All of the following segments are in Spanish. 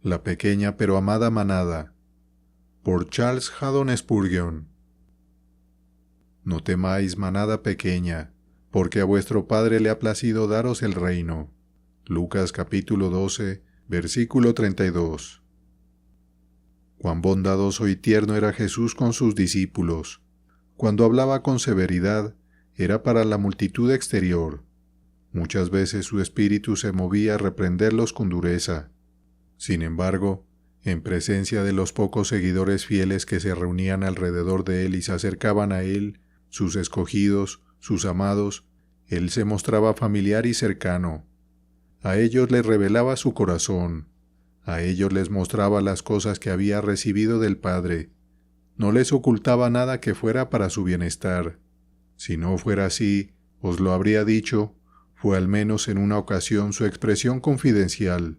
La pequeña pero amada manada, por Charles Haddon Spurgeon. No temáis, manada pequeña, porque a vuestro Padre le ha placido daros el reino. Lucas capítulo 12, versículo 32. Cuán bondadoso y tierno era Jesús con sus discípulos. Cuando hablaba con severidad, era para la multitud exterior. Muchas veces su espíritu se movía a reprenderlos con dureza. Sin embargo, en presencia de los pocos seguidores fieles que se reunían alrededor de él y se acercaban a él, sus escogidos, sus amados, él se mostraba familiar y cercano. A ellos les revelaba su corazón, a ellos les mostraba las cosas que había recibido del Padre. No les ocultaba nada que fuera para su bienestar. Si no fuera así, os lo habría dicho, fue al menos en una ocasión su expresión confidencial.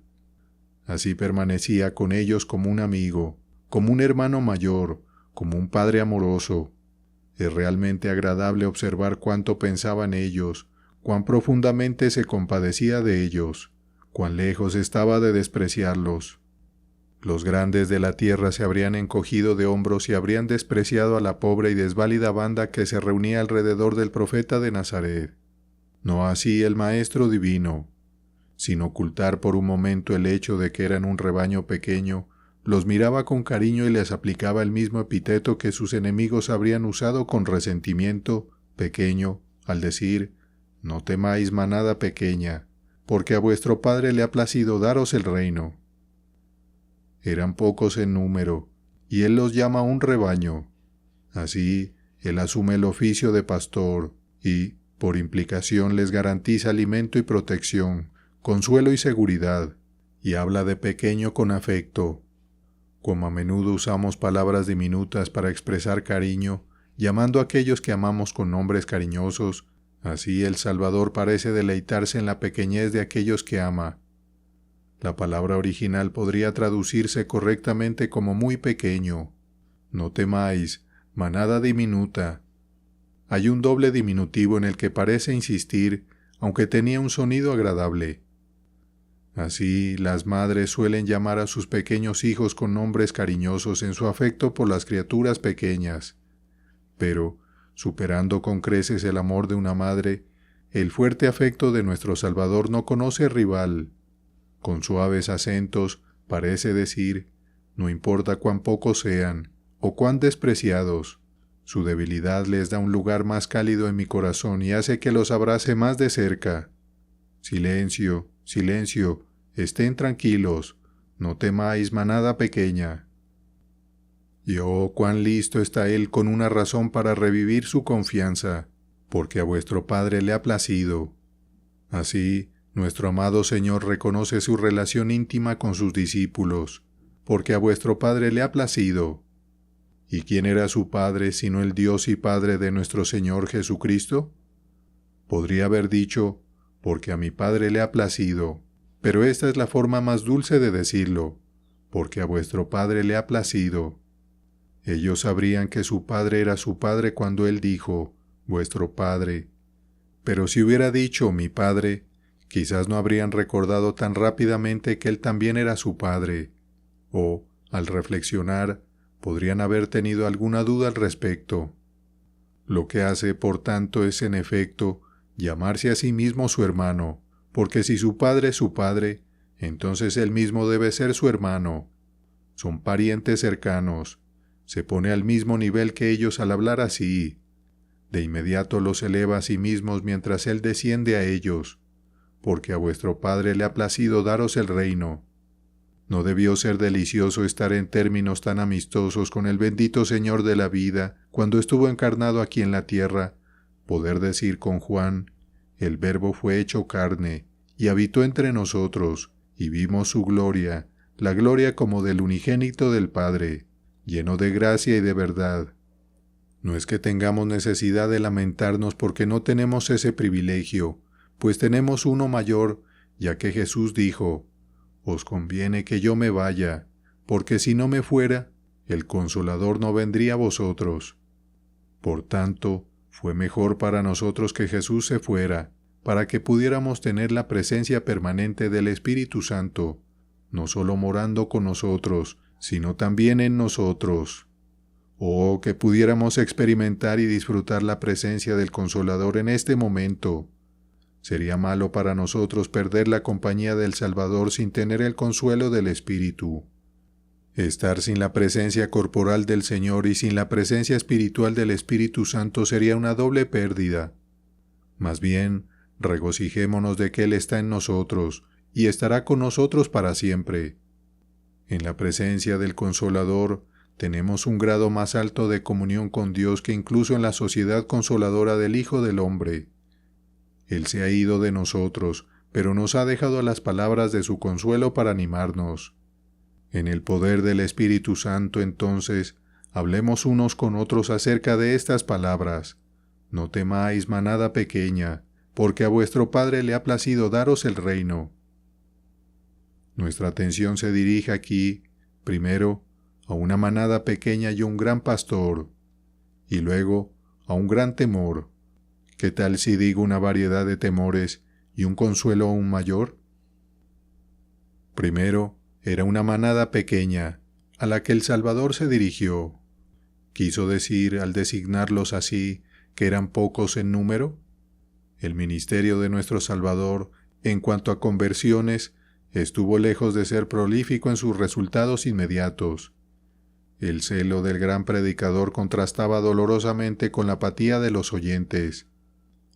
Así permanecía con ellos como un amigo, como un hermano mayor, como un padre amoroso. Es realmente agradable observar cuánto pensaba en ellos, cuán profundamente se compadecía de ellos, cuán lejos estaba de despreciarlos. Los grandes de la tierra se habrían encogido de hombros y habrían despreciado a la pobre y desválida banda que se reunía alrededor del profeta de Nazaret. No así el Maestro Divino. Sin ocultar por un momento el hecho de que eran un rebaño pequeño, los miraba con cariño y les aplicaba el mismo epíteto que sus enemigos habrían usado con resentimiento, pequeño, al decir, «No temáis, manada pequeña, porque a vuestro Padre le ha placido daros el reino». Eran pocos en número, y Él los llama un rebaño. Así, Él asume el oficio de pastor y, por implicación, les garantiza alimento y protección, consuelo y seguridad, y habla de pequeño con afecto. Como a menudo usamos palabras diminutas para expresar cariño, llamando a aquellos que amamos con nombres cariñosos, así el Salvador parece deleitarse en la pequeñez de aquellos que ama. La palabra original podría traducirse correctamente como muy pequeño. No temáis, manada diminuta. Hay un doble diminutivo en el que parece insistir, aunque tenía un sonido agradable. Así, las madres suelen llamar a sus pequeños hijos con nombres cariñosos en su afecto por las criaturas pequeñas. Pero, superando con creces el amor de una madre, el fuerte afecto de nuestro Salvador no conoce rival. Con suaves acentos, parece decir, no importa cuán pocos sean, o cuán despreciados, su debilidad les da un lugar más cálido en mi corazón y hace que los abrace más de cerca. Silencio, silencio, estén tranquilos, no temáis, manada pequeña. Y oh, cuán listo está Él con una razón para revivir su confianza, porque a vuestro Padre le ha placido. Así, nuestro amado Señor reconoce su relación íntima con sus discípulos, porque a vuestro Padre le ha placido. ¿Y quién era su Padre sino el Dios y Padre de nuestro Señor Jesucristo? Podría haber dicho, porque a mi Padre le ha placido, pero esta es la forma más dulce de decirlo, porque a vuestro Padre le ha placido. Ellos sabrían que su Padre era su Padre cuando Él dijo, vuestro Padre. Pero si hubiera dicho mi Padre, quizás no habrían recordado tan rápidamente que Él también era su Padre, o, al reflexionar, podrían haber tenido alguna duda al respecto. Lo que hace, por tanto, es, en efecto, llamarse a sí mismo su hermano, porque si su padre es su padre, entonces él mismo debe ser su hermano. Son parientes cercanos, se pone al mismo nivel que ellos al hablar así. De inmediato los eleva a sí mismos mientras él desciende a ellos, porque a vuestro Padre le ha placido daros el reino. ¿No debió ser delicioso estar en términos tan amistosos con el bendito Señor de la vida cuando estuvo encarnado aquí en la tierra, poder decir con Juan, el Verbo fue hecho carne, y habitó entre nosotros, y vimos su gloria, la gloria como del unigénito del Padre, lleno de gracia y de verdad? No es que tengamos necesidad de lamentarnos porque no tenemos ese privilegio, pues tenemos uno mayor, ya que Jesús dijo, «Os conviene que yo me vaya, porque si no me fuera, el Consolador no vendría a vosotros». Por tanto, fue mejor para nosotros que Jesús se fuera, para que pudiéramos tener la presencia permanente del Espíritu Santo. no solo morando con nosotros, sino también en nosotros. Oh, que pudiéramos experimentar y disfrutar la presencia del Consolador en este momento. Sería malo para nosotros perder la compañía del Salvador sin tener el consuelo del Espíritu. Estar sin la presencia corporal del Señor y sin la presencia espiritual del Espíritu Santo sería una doble pérdida. Más bien, regocijémonos de que Él está en nosotros y estará con nosotros para siempre. En la presencia del Consolador tenemos un grado más alto de comunión con Dios que incluso en la sociedad consoladora del Hijo del Hombre. Él se ha ido de nosotros, pero nos ha dejado las palabras de su consuelo para animarnos. En el poder del Espíritu Santo, entonces, hablemos unos con otros acerca de estas palabras. No temáis, manada pequeña, porque a vuestro Padre le ha placido daros el reino. Nuestra atención se dirige aquí, primero, a una manada pequeña y un gran pastor, y luego a un gran temor. ¿Qué tal si digo una variedad de temores y un consuelo aún mayor? Primero, era una manada pequeña, a la que el Salvador se dirigió. ¿Quiso decir, al designarlos así, que eran pocos en número? El ministerio de nuestro Salvador, en cuanto a conversiones, estuvo lejos de ser prolífico en sus resultados inmediatos. El celo del gran predicador contrastaba dolorosamente con la apatía de los oyentes.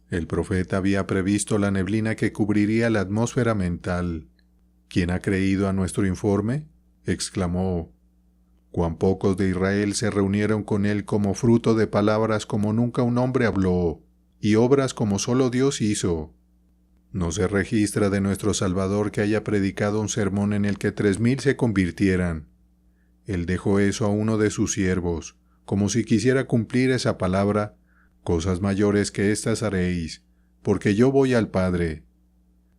El profeta había previsto la neblina que cubriría la atmósfera mental. ¿Quién ha creído a nuestro informe?, exclamó. Cuán pocos de Israel se reunieron con él como fruto de palabras como nunca un hombre habló, y obras como solo Dios hizo. No se registra de nuestro Salvador que haya predicado un sermón en el que 3,000 se convirtieran. Él dejó eso a uno de sus siervos, como si quisiera cumplir esa palabra: cosas mayores que éstas haréis, porque yo voy al Padre.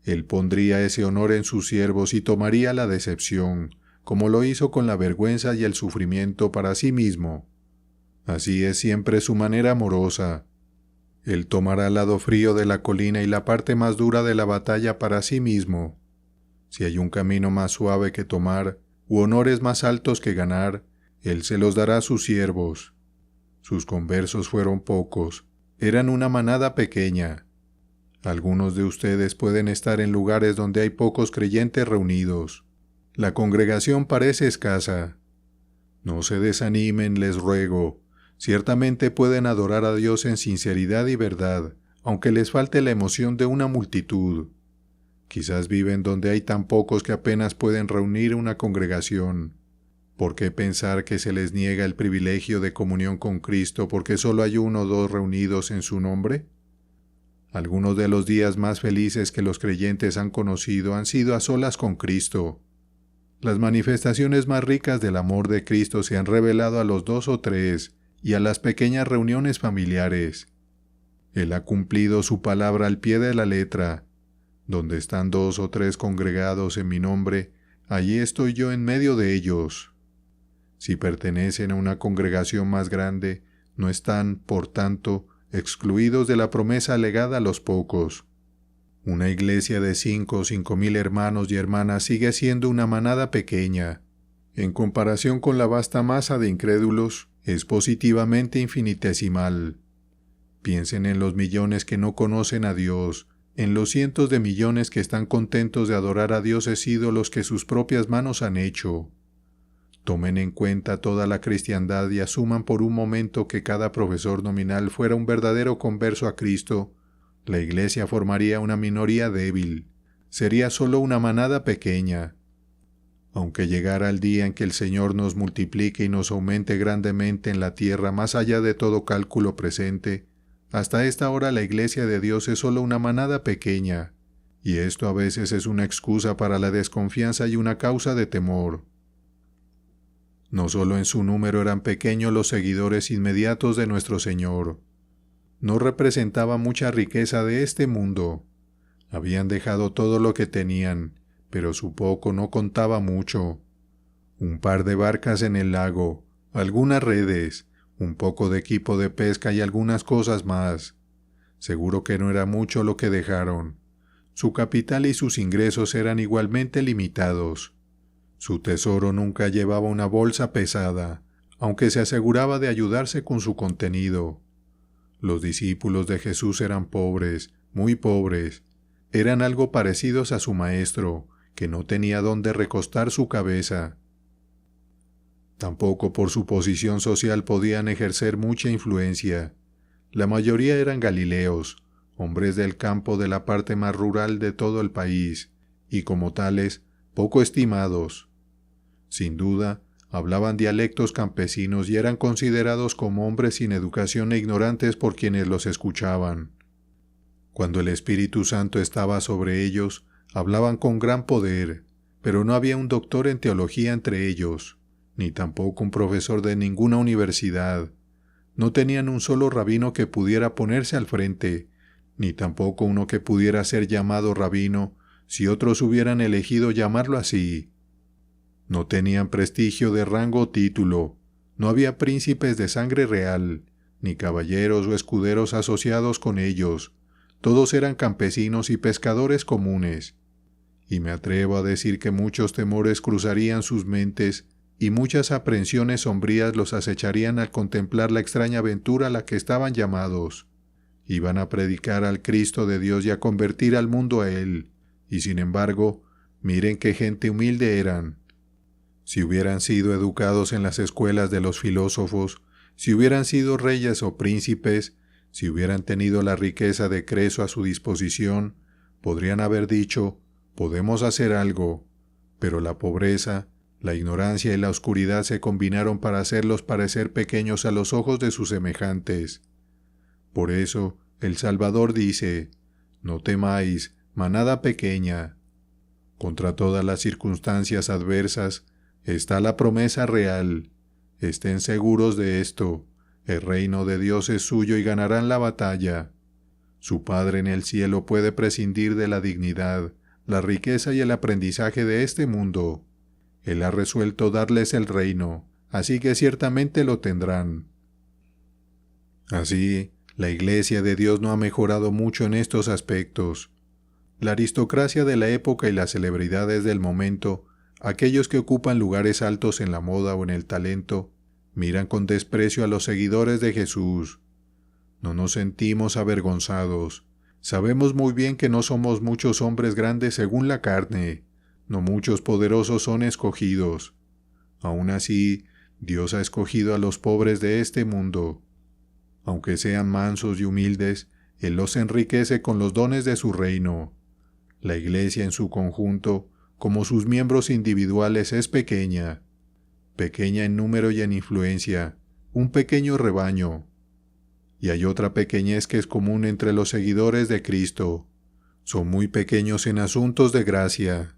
Él pondría ese honor en sus siervos y tomaría la decepción, como lo hizo con la vergüenza y el sufrimiento para sí mismo. Así es siempre su manera amorosa. Él tomará el lado frío de la colina y la parte más dura de la batalla para sí mismo. Si hay un camino más suave que tomar, u honores más altos que ganar, Él se los dará a sus siervos. Sus conversos fueron pocos, eran una manada pequeña. Algunos de ustedes pueden estar en lugares donde hay pocos creyentes reunidos. La congregación parece escasa. No se desanimen, les ruego. Ciertamente pueden adorar a Dios en sinceridad y verdad, aunque les falte la emoción de una multitud. Quizás viven donde hay tan pocos que apenas pueden reunir una congregación. ¿Por qué pensar que se les niega el privilegio de comunión con Cristo porque solo hay 1 o 2 reunidos en su nombre? Algunos de los días más felices que los creyentes han conocido han sido a solas con Cristo. Las manifestaciones más ricas del amor de Cristo se han revelado a los 2 o 3 y a las pequeñas reuniones familiares. Él ha cumplido su palabra al pie de la letra. Donde están 2 o 3 congregados en mi nombre, allí estoy yo en medio de ellos. Si pertenecen a una congregación más grande, no están, por tanto, excluidos de la promesa legada a los pocos. Una iglesia de 5 o 5,000 hermanos y hermanas sigue siendo una manada pequeña. En comparación con la vasta masa de incrédulos, es positivamente infinitesimal. Piensen en los millones que no conocen a Dios, en los cientos de millones que están contentos de adorar a dioses ídolos que sus propias manos han hecho. Tomen en cuenta toda la cristiandad y asuman por un momento que cada profesor nominal fuera un verdadero converso a Cristo. La iglesia formaría una minoría débil. Sería solo una manada pequeña. Aunque llegara el día en que el Señor nos multiplique y nos aumente grandemente en la tierra más allá de todo cálculo presente, hasta esta hora la iglesia de Dios es solo una manada pequeña, y esto a veces es una excusa para la desconfianza y una causa de temor. No solo en su número eran pequeños los seguidores inmediatos de nuestro Señor. No representaba mucha riqueza de este mundo. Habían dejado todo lo que tenían, pero su poco no contaba mucho. Un par de barcas en el lago, algunas redes, un poco de equipo de pesca y algunas cosas más. Seguro que no era mucho lo que dejaron. Su capital y sus ingresos eran igualmente limitados. Su tesoro nunca llevaba una bolsa pesada, aunque se aseguraba de ayudarse con su contenido. Los discípulos de Jesús eran pobres, muy pobres. Eran algo parecidos a su maestro, que no tenía dónde recostar su cabeza. Tampoco por su posición social podían ejercer mucha influencia. La mayoría eran galileos, hombres del campo de la parte más rural de todo el país, y como tales, poco estimados. Sin duda, hablaban dialectos campesinos y eran considerados como hombres sin educación e ignorantes por quienes los escuchaban. Cuando el Espíritu Santo estaba sobre ellos, hablaban con gran poder, pero no había un doctor en teología entre ellos, ni tampoco un profesor de ninguna universidad. No tenían un solo rabino que pudiera ponerse al frente, ni tampoco uno que pudiera ser llamado rabino si otros hubieran elegido llamarlo así. No tenían prestigio de rango o título, no había príncipes de sangre real, ni caballeros o escuderos asociados con ellos. Todos eran campesinos y pescadores comunes. Y me atrevo a decir que muchos temores cruzarían sus mentes y muchas aprensiones sombrías los acecharían al contemplar la extraña aventura a la que estaban llamados. Iban a predicar al Cristo de Dios y a convertir al mundo a Él, y sin embargo, miren qué gente humilde eran. Si hubieran sido educados en las escuelas de los filósofos, si hubieran sido reyes o príncipes, si hubieran tenido la riqueza de Creso a su disposición, podrían haber dicho, podemos hacer algo, pero la pobreza, la ignorancia y la oscuridad se combinaron para hacerlos parecer pequeños a los ojos de sus semejantes. Por eso, el Salvador dice, no temáis, manada pequeña. Contra todas las circunstancias adversas, está la promesa real. Estén seguros de esto. El reino de Dios es suyo y ganarán la batalla. Su Padre en el cielo puede prescindir de la dignidad, la riqueza y el aprendizaje de este mundo. Él ha resuelto darles el reino, así que ciertamente lo tendrán. Así, la Iglesia de Dios no ha mejorado mucho en estos aspectos. La aristocracia de la época y las celebridades del momento, aquellos que ocupan lugares altos en la moda o en el talento, miran con desprecio a los seguidores de Jesús. No nos sentimos avergonzados. Sabemos muy bien que no somos muchos hombres grandes según la carne, no muchos poderosos son escogidos. Aún así, Dios ha escogido a los pobres de este mundo. Aunque sean mansos y humildes, Él los enriquece con los dones de su reino. La Iglesia en su conjunto, como sus miembros individuales, es pequeña en número y en influencia, un pequeño rebaño. Y hay otra pequeñez que es común entre los seguidores de Cristo. Son muy pequeños en asuntos de gracia.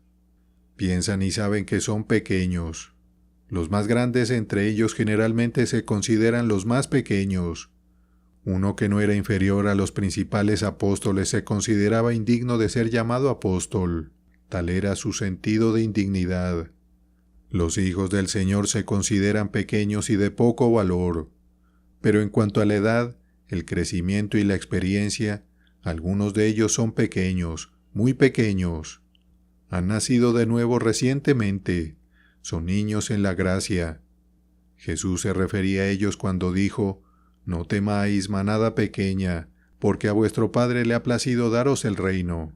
Piensan y saben que son pequeños. Los más grandes entre ellos generalmente se consideran los más pequeños. Uno que no era inferior a los principales apóstoles se consideraba indigno de ser llamado apóstol. Tal era su sentido de indignidad. Los hijos del Señor se consideran pequeños y de poco valor. Pero en cuanto a la edad, el crecimiento y la experiencia, algunos de ellos son pequeños, muy pequeños. Han nacido de nuevo recientemente. Son niños en la gracia. Jesús se refería a ellos cuando dijo, no temáis, manada pequeña, porque a vuestro Padre le ha placido daros el reino.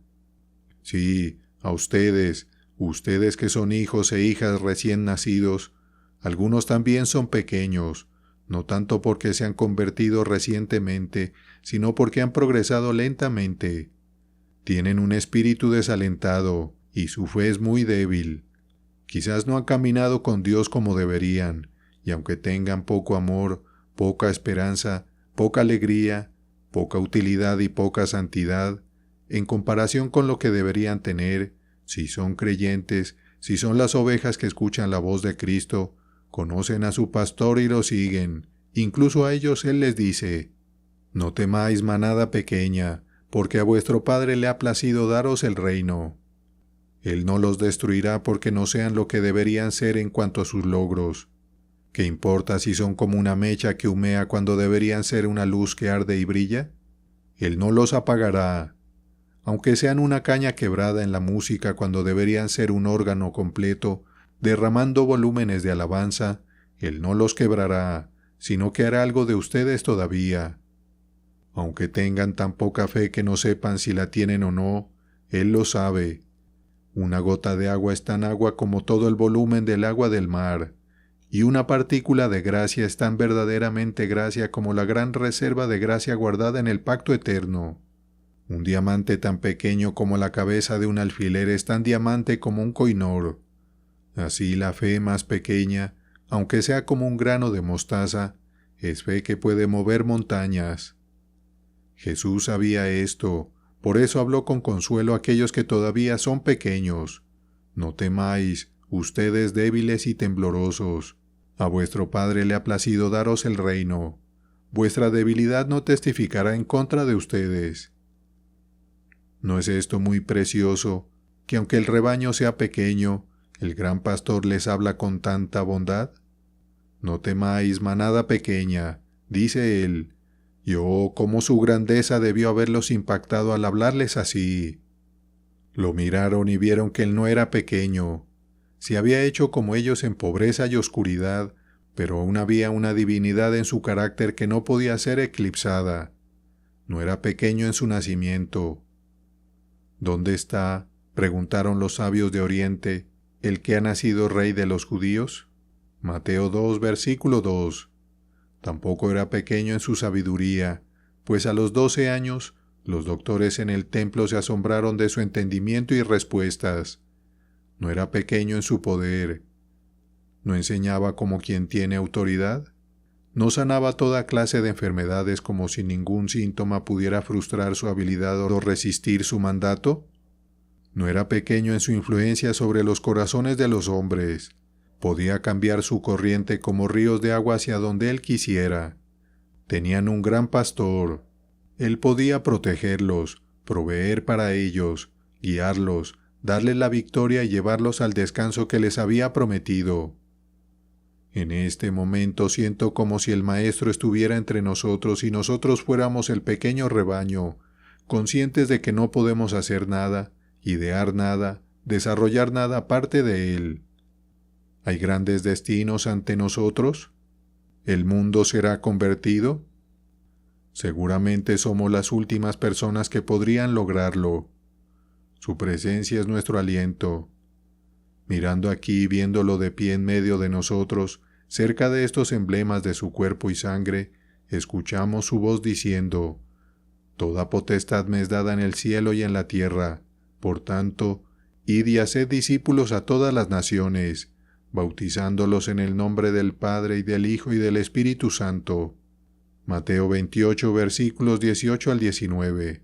Sí, a ustedes que son hijos e hijas recién nacidos, algunos también son pequeños, no tanto porque se han convertido recientemente, sino porque han progresado lentamente. Tienen un espíritu desalentado y su fe es muy débil. Quizás no han caminado con Dios como deberían, y aunque tengan poco amor, poca esperanza, poca alegría, poca utilidad y poca santidad, en comparación con lo que deberían tener, si son creyentes, si son las ovejas que escuchan la voz de Cristo, conocen a su pastor y lo siguen. Incluso a ellos Él les dice, no temáis, manada pequeña, porque a vuestro Padre le ha placido daros el reino. Él no los destruirá porque no sean lo que deberían ser en cuanto a sus logros. ¿Qué importa si son como una mecha que humea cuando deberían ser una luz que arde y brilla? Él no los apagará. Aunque sean una caña quebrada en la música cuando deberían ser un órgano completo, derramando volúmenes de alabanza, Él no los quebrará, sino que hará algo de ustedes todavía. Aunque tengan tan poca fe que no sepan si la tienen o no, Él lo sabe. Una gota de agua es tan agua como todo el volumen del agua del mar, y una partícula de gracia es tan verdaderamente gracia como la gran reserva de gracia guardada en el pacto eterno. Un diamante tan pequeño como la cabeza de un alfiler es tan diamante como un coinor. Así la fe más pequeña, aunque sea como un grano de mostaza, es fe que puede mover montañas. Jesús sabía esto, por eso habló con consuelo a aquellos que todavía son pequeños. No temáis, ustedes débiles y temblorosos. A vuestro Padre le ha placido daros el reino. Vuestra debilidad no testificará en contra de ustedes. ¿No es esto muy precioso, que aunque el rebaño sea pequeño, el gran pastor les habla con tanta bondad? No temáis, manada pequeña, dice él. Cómo su grandeza debió haberlos impactado al hablarles así. Lo miraron y vieron que él no era pequeño. Se había hecho como ellos en pobreza y oscuridad, pero aún había una divinidad en su carácter que no podía ser eclipsada. No era pequeño en su nacimiento. ¿Dónde está, preguntaron los sabios de Oriente, el que ha nacido rey de los judíos? Mateo 2, versículo 2. Tampoco era pequeño en su sabiduría, pues a los 12 años los doctores en el templo se asombraron de su entendimiento y respuestas. No era pequeño en su poder. ¿No enseñaba como quien tiene autoridad? ¿No sanaba toda clase de enfermedades como si ningún síntoma pudiera frustrar su habilidad o resistir su mandato? ¿No era pequeño en su influencia sobre los corazones de los hombres? Podía cambiar su corriente como ríos de agua hacia donde él quisiera. Tenían un gran pastor. Él podía protegerlos, proveer para ellos, guiarlos, darles la victoria y llevarlos al descanso que les había prometido. En este momento siento como si el Maestro estuviera entre nosotros y nosotros fuéramos el pequeño rebaño, conscientes de que no podemos hacer nada, idear nada, desarrollar nada aparte de Él. ¿Hay grandes destinos ante nosotros? ¿El mundo será convertido? Seguramente somos las últimas personas que podrían lograrlo. Su presencia es nuestro aliento. Mirando aquí y viéndolo de pie en medio de nosotros, cerca de estos emblemas de su cuerpo y sangre, escuchamos su voz diciendo: «Toda potestad me es dada en el cielo y en la tierra. Por tanto, id y haced discípulos a todas las naciones, bautizándolos en el nombre del Padre y del Hijo y del Espíritu Santo». Mateo 28, versículos 18 al 19.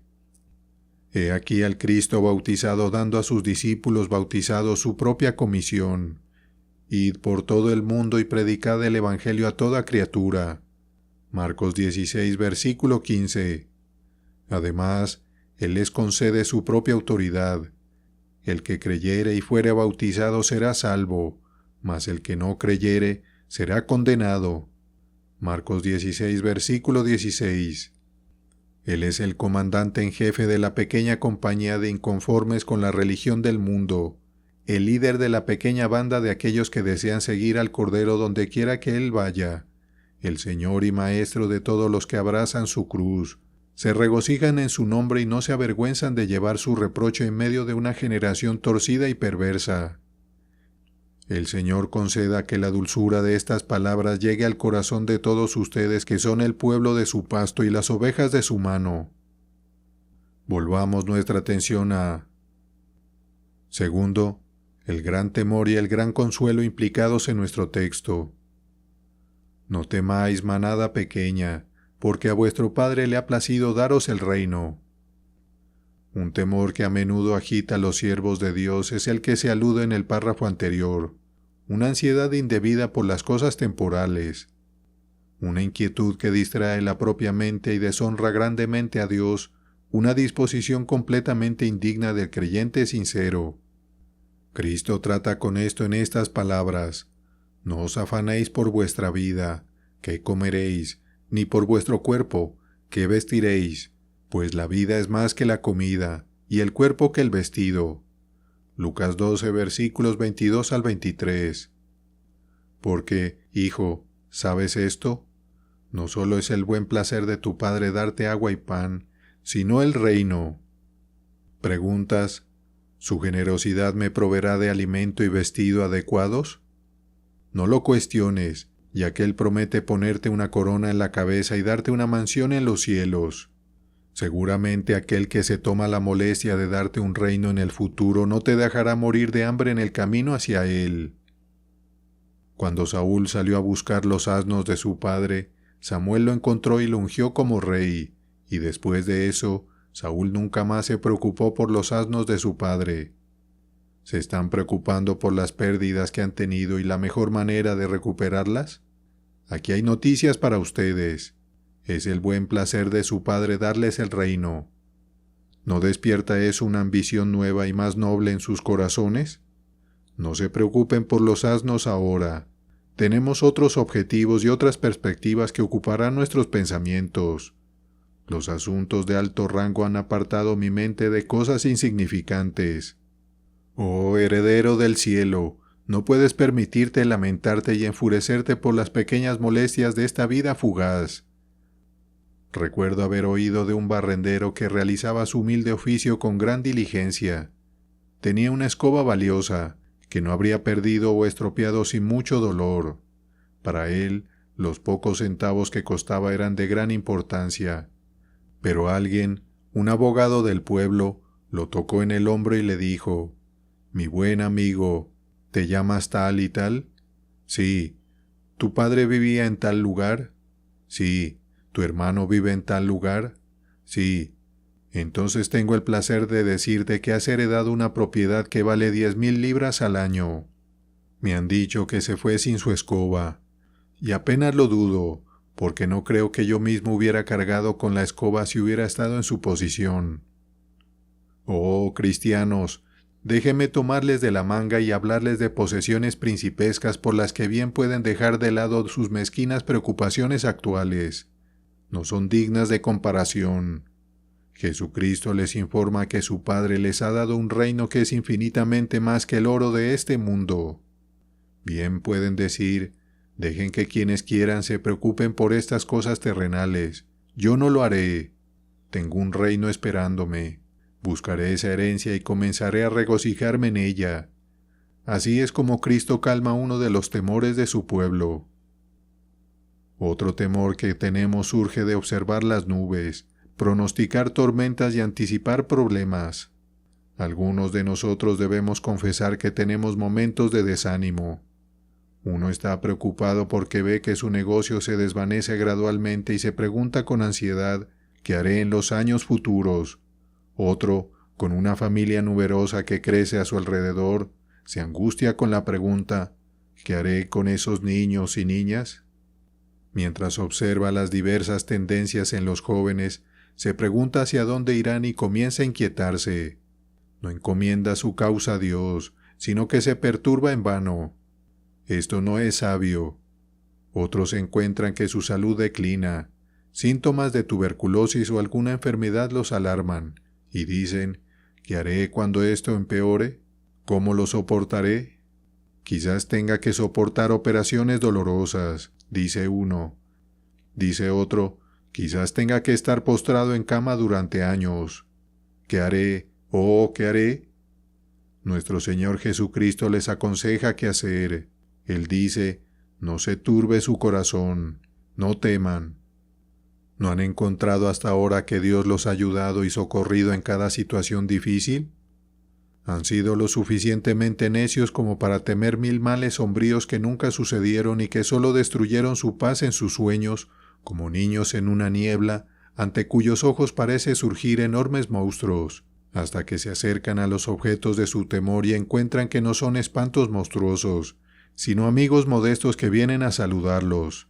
He aquí al Cristo bautizado dando a sus discípulos bautizados su propia comisión. Id por todo el mundo y predicad el Evangelio a toda criatura. Marcos 16, versículo 15. Además, Él les concede su propia autoridad. El que creyere y fuere bautizado será salvo, mas el que no creyere será condenado. Marcos 16, versículo 16. Él es el comandante en jefe de la pequeña compañía de inconformes con la religión del mundo, el líder de la pequeña banda de aquellos que desean seguir al Cordero donde quiera que Él vaya, el Señor y Maestro de todos los que abrazan su cruz, se regocijan en su nombre y no se avergüenzan de llevar su reproche en medio de una generación torcida y perversa. El Señor conceda que la dulzura de estas palabras llegue al corazón de todos ustedes que son el pueblo de su pasto y las ovejas de su mano. Volvamos nuestra atención a... Segundo, el gran temor y el gran consuelo implicados en nuestro texto. No temáis, manada pequeña, porque a vuestro Padre le ha placido daros el reino. Un temor que a menudo agita a los siervos de Dios es el que se alude en el párrafo anterior, una ansiedad indebida por las cosas temporales, una inquietud que distrae la propia mente y deshonra grandemente a Dios, una disposición completamente indigna del creyente sincero. Cristo trata con esto en estas palabras: «No os afanéis por vuestra vida, qué comeréis, ni por vuestro cuerpo, qué vestiréis, pues la vida es más que la comida, y el cuerpo que el vestido. Lucas 12, versículos 22 al 23. Porque, hijo, ¿sabes esto? No solo es el buen placer de tu Padre darte agua y pan, sino el reino. Preguntas, ¿su generosidad me proveerá de alimento y vestido adecuados? No lo cuestiones, ya que Él promete ponerte una corona en la cabeza y darte una mansión en los cielos. Seguramente aquel que se toma la molestia de darte un reino en el futuro no te dejará morir de hambre en el camino hacia Él. Cuando Saúl salió a buscar los asnos de su padre, Samuel lo encontró y lo ungió como rey, y después de eso, Saúl nunca más se preocupó por los asnos de su padre. ¿Se están preocupando por las pérdidas que han tenido y la mejor manera de recuperarlas? Aquí hay noticias para ustedes. Es el buen placer de su Padre darles el reino. ¿No despierta eso una ambición nueva y más noble en sus corazones? No se preocupen por los asnos ahora. Tenemos otros objetivos y otras perspectivas que ocuparán nuestros pensamientos. Los asuntos de alto rango han apartado mi mente de cosas insignificantes. Oh heredero del cielo, no puedes permitirte lamentarte y enfurecerte por las pequeñas molestias de esta vida fugaz. Recuerdo haber oído de un barrendero que realizaba su humilde oficio con gran diligencia. Tenía una escoba valiosa, que no habría perdido o estropeado sin mucho dolor. Para él, los pocos centavos que costaba eran de gran importancia. Pero alguien, un abogado del pueblo, lo tocó en el hombro y le dijo: «Mi buen amigo, ¿te llamas tal y tal?» «Sí». «¿Tu padre vivía en tal lugar?» «Sí». «¿Tu hermano vive en tal lugar?» «Sí». «Entonces tengo el placer de decirte que has heredado una propiedad que vale 10,000 libras al año». Me han dicho que se fue sin su escoba, y apenas lo dudo, porque no creo que yo mismo hubiera cargado con la escoba si hubiera estado en su posición. Oh, cristianos, déjenme tomarles de la manga y hablarles de posesiones principescas por las que bien pueden dejar de lado sus mezquinas preocupaciones actuales. No son dignas de comparación. Jesucristo les informa que su Padre les ha dado un reino que es infinitamente más que el oro de este mundo. Bien pueden decir: dejen que quienes quieran se preocupen por estas cosas terrenales. Yo no lo haré. Tengo un reino esperándome. Buscaré esa herencia y comenzaré a regocijarme en ella. Así es como Cristo calma uno de los temores de su pueblo. Otro temor que tenemos surge de observar las nubes, pronosticar tormentas y anticipar problemas. Algunos de nosotros debemos confesar que tenemos momentos de desánimo. Uno está preocupado porque ve que su negocio se desvanece gradualmente y se pregunta con ansiedad: ¿qué haré en los años futuros? Otro, con una familia numerosa que crece a su alrededor, se angustia con la pregunta: ¿qué haré con esos niños y niñas? Mientras observa las diversas tendencias en los jóvenes, se pregunta hacia dónde irán y comienza a inquietarse. No encomienda su causa a Dios, sino que se perturba en vano. Esto no es sabio. Otros encuentran que su salud declina. Síntomas de tuberculosis o alguna enfermedad los alarman y dicen: ¿qué haré cuando esto empeore? ¿Cómo lo soportaré? Quizás tenga que soportar operaciones dolorosas, dice uno. Dice otro: quizás tenga que estar postrado en cama durante años. ¿Qué haré? Oh, ¿qué haré? Nuestro Señor Jesucristo les aconseja qué hacer. Él dice: no se turbe su corazón, no teman. ¿No han encontrado hasta ahora que Dios los ha ayudado y socorrido en cada situación difícil? ¿Han sido lo suficientemente necios como para temer 1000 males sombríos que nunca sucedieron y que solo destruyeron su paz en sus sueños, como niños en una niebla, ante cuyos ojos parece surgir enormes monstruos, hasta que se acercan a los objetos de su temor y encuentran que no son espantos monstruosos, sino amigos modestos que vienen a saludarlos?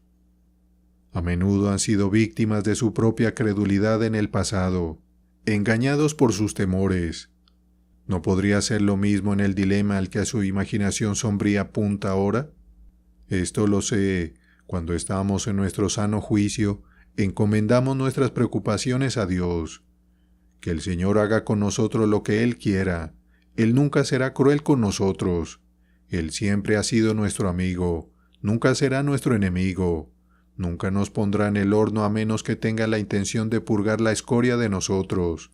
A menudo han sido víctimas de su propia credulidad en el pasado, engañados por sus temores. ¿No podría ser lo mismo en el dilema al que a su imaginación sombría apunta ahora? Esto lo sé: cuando estamos en nuestro sano juicio, encomendamos nuestras preocupaciones a Dios. Que el Señor haga con nosotros lo que Él quiera. Él nunca será cruel con nosotros. Él siempre ha sido nuestro amigo, nunca será nuestro enemigo. Nunca nos pondrá en el horno a menos que tenga la intención de purgar la escoria de nosotros.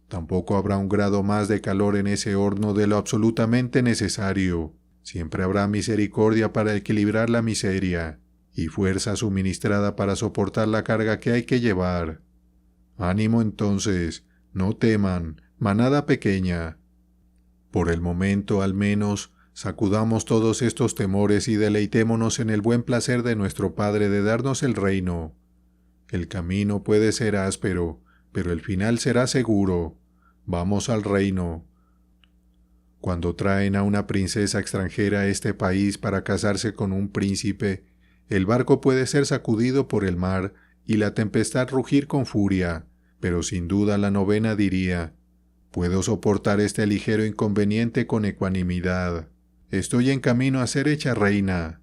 Tampoco habrá un grado más de calor en ese horno de lo absolutamente necesario. Siempre habrá misericordia para equilibrar la miseria y fuerza suministrada para soportar la carga que hay que llevar. Ánimo entonces, no teman, manada pequeña. Por el momento, al menos, sacudamos todos estos temores y deleitémonos en el buen placer de nuestro Padre de darnos el reino. El camino puede ser áspero, pero el final será seguro. Vamos al reino. Cuando traen a una princesa extranjera a este país para casarse con un príncipe, el barco puede ser sacudido por el mar y la tempestad rugir con furia, pero sin duda la novena diría: puedo soportar este ligero inconveniente con ecuanimidad. Estoy en camino a ser hecha reina.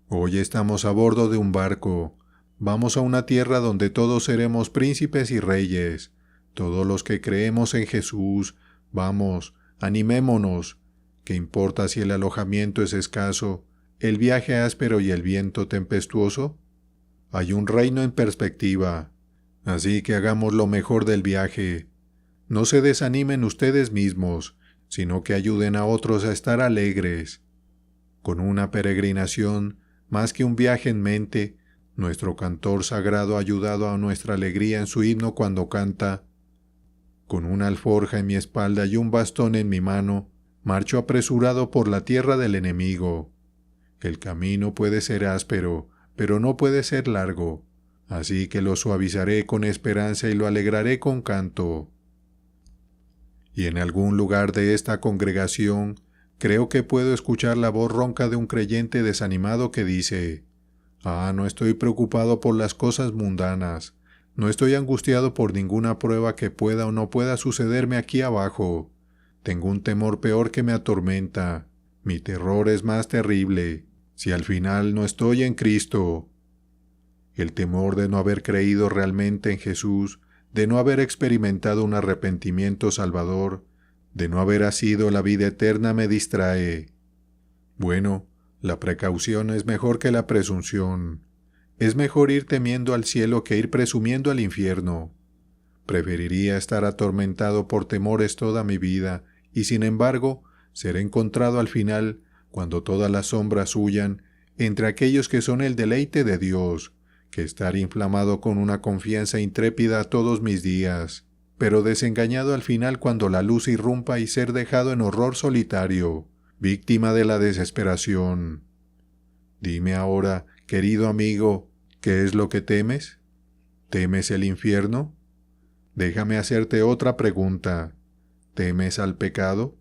Hoy estamos a bordo de un barco. Vamos a una tierra donde todos seremos príncipes y reyes. Todos los que creemos en Jesús, vamos, animémonos. ¿Qué importa si el alojamiento es escaso, el viaje áspero y el viento tempestuoso? Hay un reino en perspectiva, así que hagamos lo mejor del viaje. No se desanimen ustedes mismos, sino que ayuden a otros a estar alegres. Con una peregrinación, más que un viaje en mente, nuestro cantor sagrado ha ayudado a nuestra alegría en su himno cuando canta: con una alforja en mi espalda y un bastón en mi mano, marcho apresurado por la tierra del enemigo. El camino puede ser áspero, pero no puede ser largo, así que lo suavizaré con esperanza y lo alegraré con canto. Y en algún lugar de esta congregación, creo que puedo escuchar la voz ronca de un creyente desanimado que dice: no estoy preocupado por las cosas mundanas, no estoy angustiado por ninguna prueba que pueda o no pueda sucederme aquí abajo. Tengo un temor peor que me atormenta. Mi terror es más terrible, si al final no estoy en Cristo. El temor de no haber creído realmente en Jesús, de no haber experimentado un arrepentimiento salvador, de no haber asido la vida eterna me distrae. Bueno, la precaución es mejor que la presunción. Es mejor ir temiendo al cielo que ir presumiendo al infierno. Preferiría estar atormentado por temores toda mi vida y sin embargo ser encontrado al final, cuando todas las sombras huyan, entre aquellos que son el deleite de Dios, que estar inflamado con una confianza intrépida todos mis días, pero desengañado al final cuando la luz irrumpa y ser dejado en horror solitario, víctima de la desesperación. Dime ahora, querido amigo, ¿qué es lo que temes? ¿Temes el infierno? Déjame hacerte otra pregunta. ¿Temes al pecado?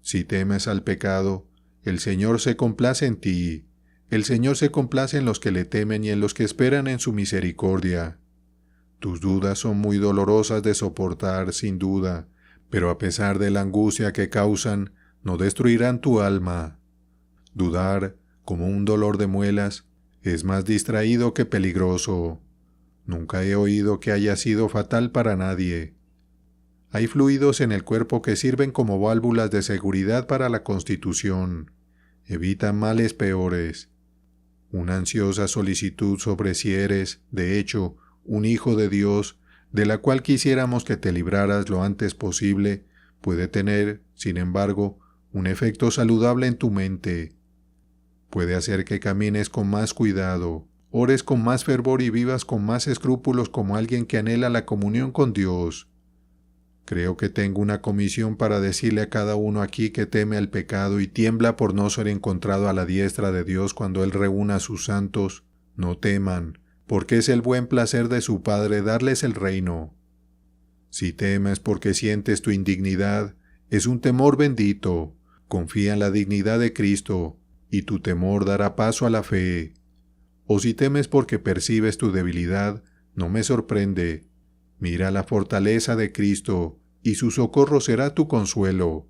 Si temes al pecado, el Señor se complace en ti. El Señor se complace en los que le temen y en los que esperan en su misericordia. Tus dudas son muy dolorosas de soportar, sin duda, pero a pesar de la angustia que causan, no destruirán tu alma. Dudar, como un dolor de muelas, es más distraído que peligroso. Nunca he oído que haya sido fatal para nadie. Hay fluidos en el cuerpo que sirven como válvulas de seguridad para la constitución. Evitan males peores. Una ansiosa solicitud sobre si eres, de hecho, un hijo de Dios, de la cual quisiéramos que te libraras lo antes posible, puede tener, sin embargo, un efecto saludable en tu mente. Puede hacer que camines con más cuidado, ores con más fervor y vivas con más escrúpulos como alguien que anhela la comunión con Dios. Creo que tengo una comisión para decirle a cada uno aquí que teme al pecado y tiembla por no ser encontrado a la diestra de Dios cuando Él reúna a sus santos. No teman, porque es el buen placer de su Padre darles el reino. Si temes porque sientes tu indignidad, es un temor bendito. Confía en la dignidad de Cristo, y tu temor dará paso a la fe. O si temes porque percibes tu debilidad, no me sorprende. Mira la fortaleza de Cristo, y su socorro será tu consuelo.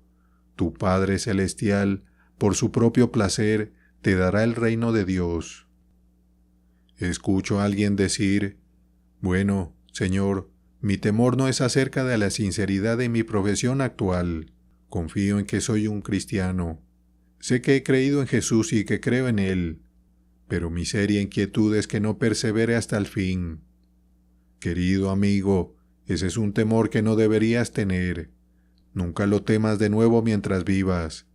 Tu Padre Celestial, por su propio placer, te dará el reino de Dios. Escucho a alguien decir: bueno, Señor, mi temor no es acerca de la sinceridad de mi profesión actual. Confío en que soy un cristiano. Sé que he creído en Jesús y que creo en Él, pero mi seria inquietud es que no persevere hasta el fin. Querido amigo, ese es un temor que no deberías tener. Nunca lo temas de nuevo mientras vivas.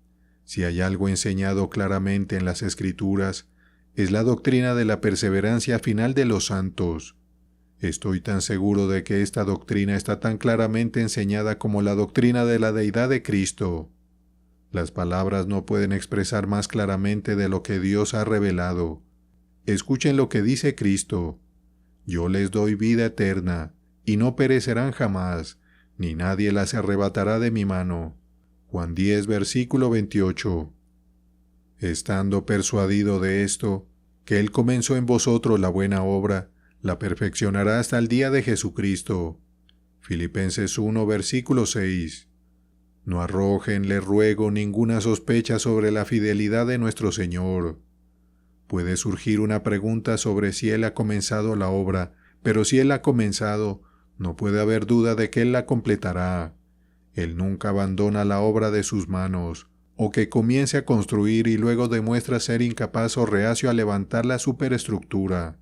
Si hay algo enseñado claramente en las Escrituras, es la doctrina de la perseverancia final de los santos. Estoy tan seguro de que esta doctrina está tan claramente enseñada como la doctrina de la deidad de Cristo. Las palabras no pueden expresar más claramente de lo que Dios ha revelado. Escuchen lo que dice Cristo. Yo les doy vida eterna, y no perecerán jamás, ni nadie las arrebatará de mi mano. Juan 10, versículo 28. Estando persuadido de esto, que Él comenzó en vosotros la buena obra, la perfeccionará hasta el día de Jesucristo. Filipenses 1, versículo 6. No arrojen, les ruego, ninguna sospecha sobre la fidelidad de nuestro Señor. Puede surgir una pregunta sobre si Él ha comenzado la obra, pero si Él ha comenzado, no puede haber duda de que Él la completará. Él nunca abandona la obra de sus manos, o que comience a construir y luego demuestra ser incapaz o reacio a levantar la superestructura.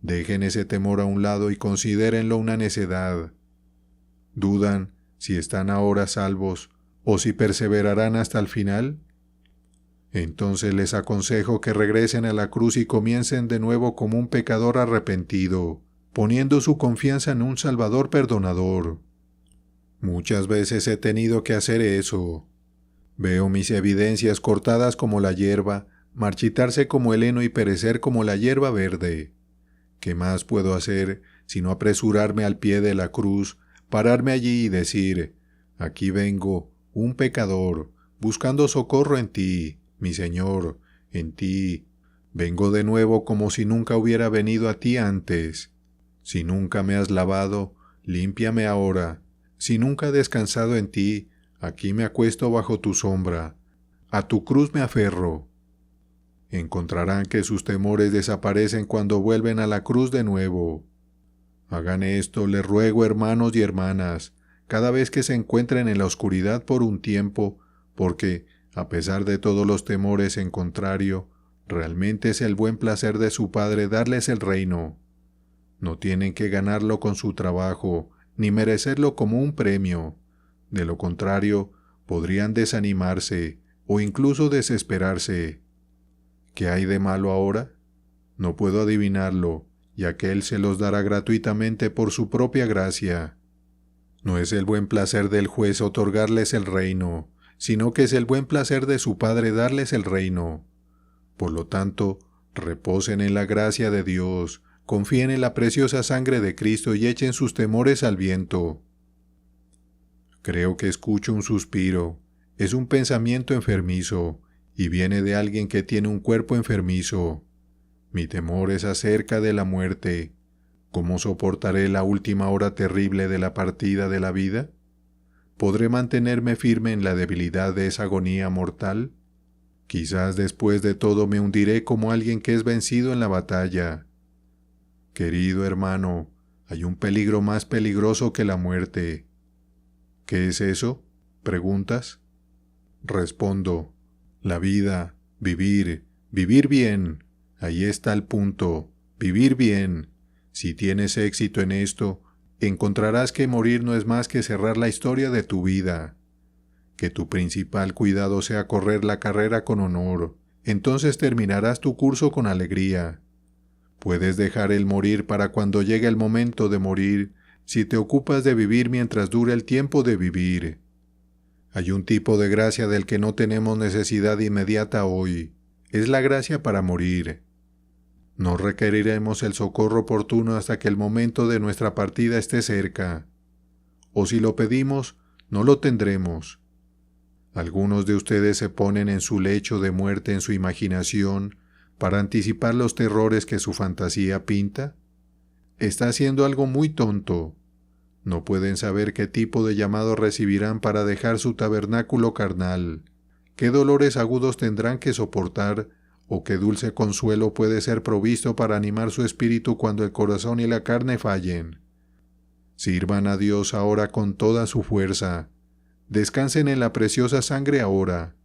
Dejen ese temor a un lado y considérenlo una necedad. ¿Dudan si están ahora salvos o si perseverarán hasta el final? Entonces les aconsejo que regresen a la cruz y comiencen de nuevo como un pecador arrepentido, poniendo su confianza en un Salvador perdonador. Muchas veces he tenido que hacer eso. Veo mis evidencias cortadas como la hierba, marchitarse como el heno y perecer como la hierba verde. ¿Qué más puedo hacer sino apresurarme al pie de la cruz, pararme allí y decir: aquí vengo, un pecador, buscando socorro en ti, mi Señor, en ti. Vengo de nuevo como si nunca hubiera venido a ti antes. Si nunca me has lavado, límpiame ahora. Si nunca he descansado en ti, aquí me acuesto bajo tu sombra. A tu cruz me aferro. Encontrarán que sus temores desaparecen cuando vuelven a la cruz de nuevo. Hagan esto, les ruego, hermanos y hermanas, cada vez que se encuentren en la oscuridad por un tiempo, porque, a pesar de todos los temores en contrario, realmente es el buen placer de su Padre darles el reino. No tienen que ganarlo con su trabajo, ni merecerlo como un premio. De lo contrario, podrían desanimarse o incluso desesperarse. ¿Qué hay de malo ahora? No puedo adivinarlo, ya que Él se los dará gratuitamente por su propia gracia. No es el buen placer del juez otorgarles el reino, sino que es el buen placer de su Padre darles el reino. Por lo tanto, reposen en la gracia de Dios, confíen en la preciosa sangre de Cristo y echen sus temores al viento. Creo que escucho un suspiro. Es un pensamiento enfermizo, y viene de alguien que tiene un cuerpo enfermizo. Mi temor es acerca de la muerte. ¿Cómo soportaré la última hora terrible de la partida de la vida? ¿Podré mantenerme firme en la debilidad de esa agonía mortal? Quizás después de todo me hundiré como alguien que es vencido en la batalla. Querido hermano, hay un peligro más peligroso que la muerte. ¿Qué es eso? ¿Preguntas? Respondo: la vida, vivir bien. Ahí está el punto, vivir bien. Si tienes éxito en esto, encontrarás que morir no es más que cerrar la historia de tu vida. Que tu principal cuidado sea correr la carrera con honor, entonces terminarás tu curso con alegría. Puedes dejar el morir para cuando llegue el momento de morir, si te ocupas de vivir mientras dure el tiempo de vivir. Hay un tipo de gracia del que no tenemos necesidad inmediata hoy. Es la gracia para morir. No requeriremos el socorro oportuno hasta que el momento de nuestra partida esté cerca. O si lo pedimos, no lo tendremos. Algunos de ustedes se ponen en su lecho de muerte en su imaginación para anticipar los terrores que su fantasía pinta. Está haciendo algo muy tonto. No pueden saber qué tipo de llamado recibirán para dejar su tabernáculo carnal, qué dolores agudos tendrán que soportar, o qué dulce consuelo puede ser provisto para animar su espíritu cuando el corazón y la carne fallen. Sirvan a Dios ahora con toda su fuerza. descansen en la preciosa sangre ahora.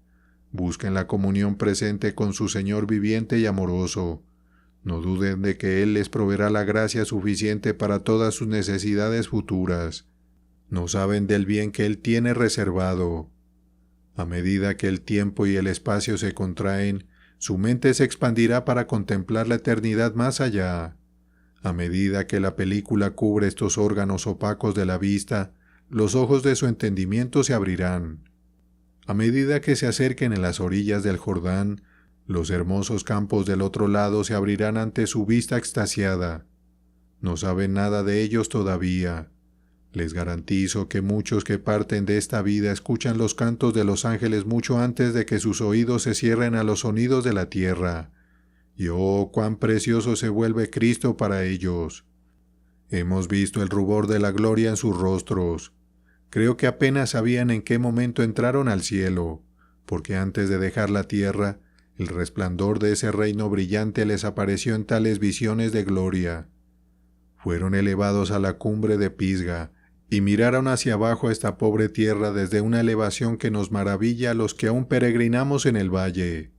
Busquen la comunión presente con su Señor viviente y amoroso. No duden de que Él les proveerá la gracia suficiente para todas sus necesidades futuras. No saben del bien que Él tiene reservado. A medida que el tiempo y el espacio se contraen, su mente se expandirá para contemplar la eternidad más allá. A medida que la película cubre estos órganos opacos de la vista, los ojos de su entendimiento se abrirán. A medida que se acerquen en las orillas del Jordán, los hermosos campos del otro lado se abrirán ante su vista extasiada. No saben nada de ellos todavía. Les garantizo que muchos que parten de esta vida escuchan los cantos de los ángeles mucho antes de que sus oídos se cierren a los sonidos de la tierra. Y oh, cuán precioso se vuelve Cristo para ellos. Hemos visto el rubor de la gloria en sus rostros. Creo que apenas sabían en qué momento entraron al cielo, porque antes de dejar la tierra, el resplandor de ese reino brillante les apareció en tales visiones de gloria. Fueron elevados a la cumbre de Pisga, y miraron hacia abajo a esta pobre tierra desde una elevación que nos maravilla a los que aún peregrinamos en el valle.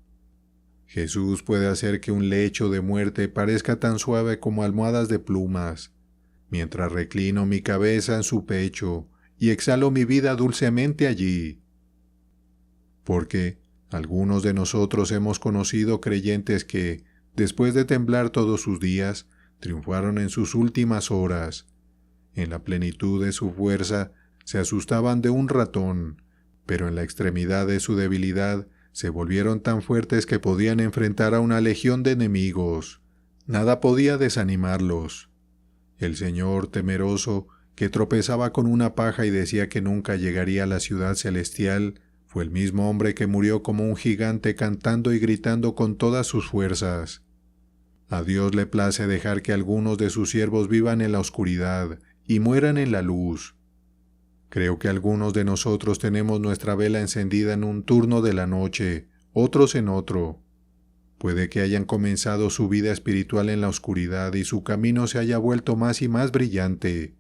Jesús puede hacer que un lecho de muerte parezca tan suave como almohadas de plumas, mientras reclino mi cabeza en su pecho y exhalo mi vida dulcemente allí. Porque algunos de nosotros hemos conocido creyentes que, después de temblar todos sus días, triunfaron en sus últimas horas. En la plenitud de su fuerza se asustaban de un ratón, pero en la extremidad de su debilidad se volvieron tan fuertes que podían enfrentar a una legión de enemigos. Nada podía desanimarlos. El Señor temeroso, que tropezaba con una paja y decía que nunca llegaría a la ciudad celestial, fue el mismo hombre que murió como un gigante cantando y gritando con todas sus fuerzas. A Dios le place dejar que algunos de sus siervos vivan en la oscuridad y mueran en la luz. Creo que algunos de nosotros tenemos nuestra vela encendida en un turno de la noche, otros en otro. Puede que hayan comenzado su vida espiritual en la oscuridad y su camino se haya vuelto más y más brillante.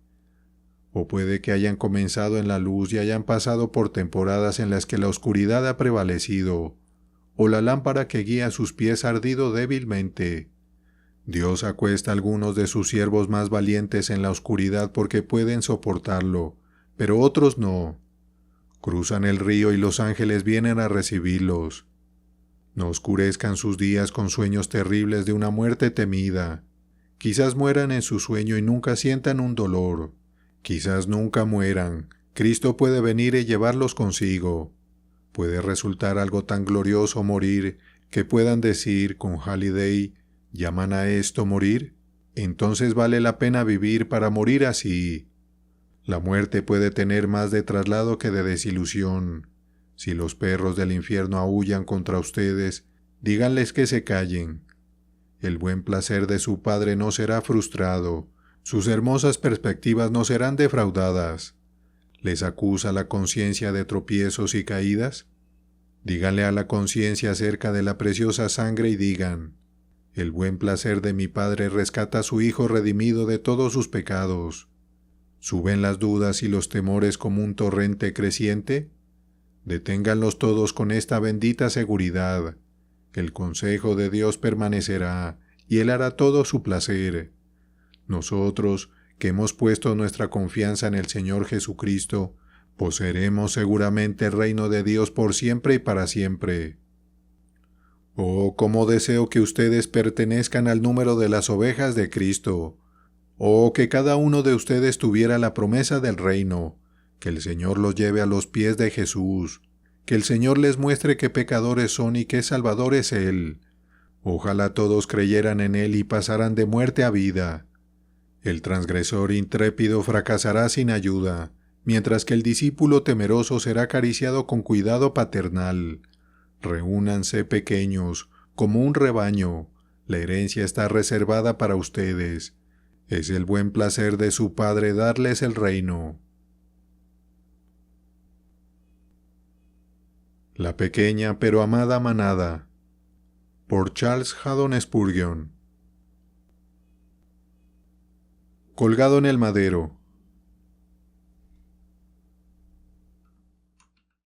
O puede que hayan comenzado en la luz y hayan pasado por temporadas en las que la oscuridad ha prevalecido, o la lámpara que guía sus pies ha ardido débilmente. Dios acuesta a algunos de sus siervos más valientes en la oscuridad porque pueden soportarlo, pero otros no. Cruzan el río y los ángeles vienen a recibirlos. No oscurezcan sus días con sueños terribles de una muerte temida. Quizás mueran en su sueño y nunca sientan un dolor. Quizás nunca mueran. Cristo puede venir y llevarlos consigo. Puede resultar algo tan glorioso morir que puedan decir con Halliday, ¿llaman a esto morir? Entonces vale la pena vivir para morir así. La muerte puede tener más de traslado que de desilusión. Si los perros del infierno aúllan contra ustedes, díganles que se callen. El buen placer de su Padre no será frustrado, sus hermosas perspectivas no serán defraudadas. ¿Les acusa la conciencia de tropiezos y caídas? Díganle a la conciencia acerca de la preciosa sangre y digan, el buen placer de mi Padre rescata a su Hijo redimido de todos sus pecados. ¿Suben las dudas y los temores como un torrente creciente? Deténganlos todos con esta bendita seguridad. El consejo de Dios permanecerá, y Él hará todo su placer. Nosotros, que hemos puesto nuestra confianza en el Señor Jesucristo, poseeremos seguramente el reino de Dios por siempre y para siempre. Oh, cómo deseo que ustedes pertenezcan al número de las ovejas de Cristo. Oh, que cada uno de ustedes tuviera la promesa del reino, que el Señor los lleve a los pies de Jesús, que el Señor les muestre qué pecadores son y qué Salvador es Él. Ojalá todos creyeran en Él y pasaran de muerte a vida. El transgresor intrépido fracasará sin ayuda, mientras que el discípulo temeroso será acariciado con cuidado paternal. Reúnanse pequeños, como un rebaño, la herencia está reservada para ustedes. Es el buen placer de su Padre darles el reino. La pequeña pero amada manada, por Charles Haddon Spurgeon. Colgado en el madero,